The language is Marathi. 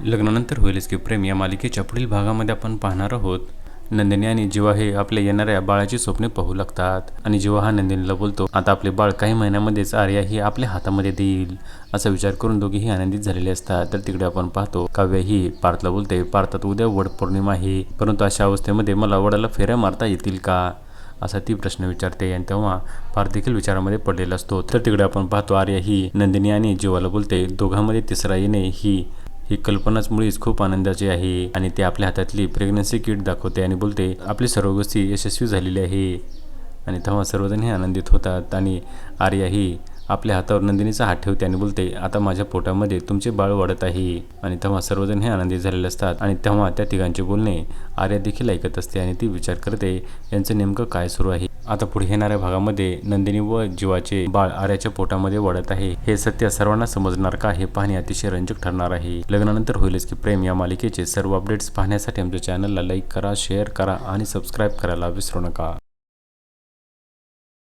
लग्नानंतर होईलच की प्रेम या मालिकेच्या पुढील भागामध्ये आपण पाहणार आहोत नंदिनी आणि जीवा हे आपल्या येणाऱ्या बाळाची स्वप्ने पाहू लागतात आणि जीवा हा नंदिनीला बोलतो आता आपले बाळ काही महिन्यामध्येच आर्या ही आपल्या हातामध्ये देईल असा विचार करून दोघेही आनंदित झालेले असतात। तर तिकडे आपण पाहतो काव्य ही पार्थला बोलते पार्थात उद्या वड पौर्णिमा आहे परंतु अशा अवस्थेमध्ये मला वडाला फेऱ्या मारता येतील का असा ती प्रश्न विचारते आणि तेव्हा पार्थ देखील विचारामध्ये पडलेला असतो। तर तिकडे आपण पाहतो आर्या ही नंदिनी आणि जीवाला बोलते दोघांमध्ये तिसरा येणे ही कल्पनाच मुळीच खूप आनंदाची आहे आणि ते आपल्या हातातली प्रेग्नन्सी किट दाखवते आणि बोलते आपली सर्व गोष्टी यशस्वी झालेली आहे आणि तेव्हा सर्वजण हे आनंदित होतात आणि आर्या ही आपल्या हातावर नंदिनीचा हात ठेवते आणि बोलते आता माझ्या पोटामध्ये तुमचे बाळ वाढत आहे आणि तेव्हा सर्वजण हे आनंदित झालेले असतात आणि तेव्हा त्या तिघांचे बोलणे आर्या देखील ऐकत असते आणि ती विचार करते यांचं नेमकं काय सुरू आहे। आता पुढे येणाऱ्या भागामध्ये नंदिनी व जीवाचे बाळ आर्याच्या पोटामध्ये वाढत आहे हे सत्य सर्वांना समजणार का हे पाहणे अतिशय रंजक ठरणार आहे। लग्नानंतर होईलच की प्रेम या मालिकेचे सर्व अपडेट्स पाहण्यासाठी आमच्या चॅनलला लाईक करा शेअर करा आणि सबस्क्राईब करायला विसरू नका।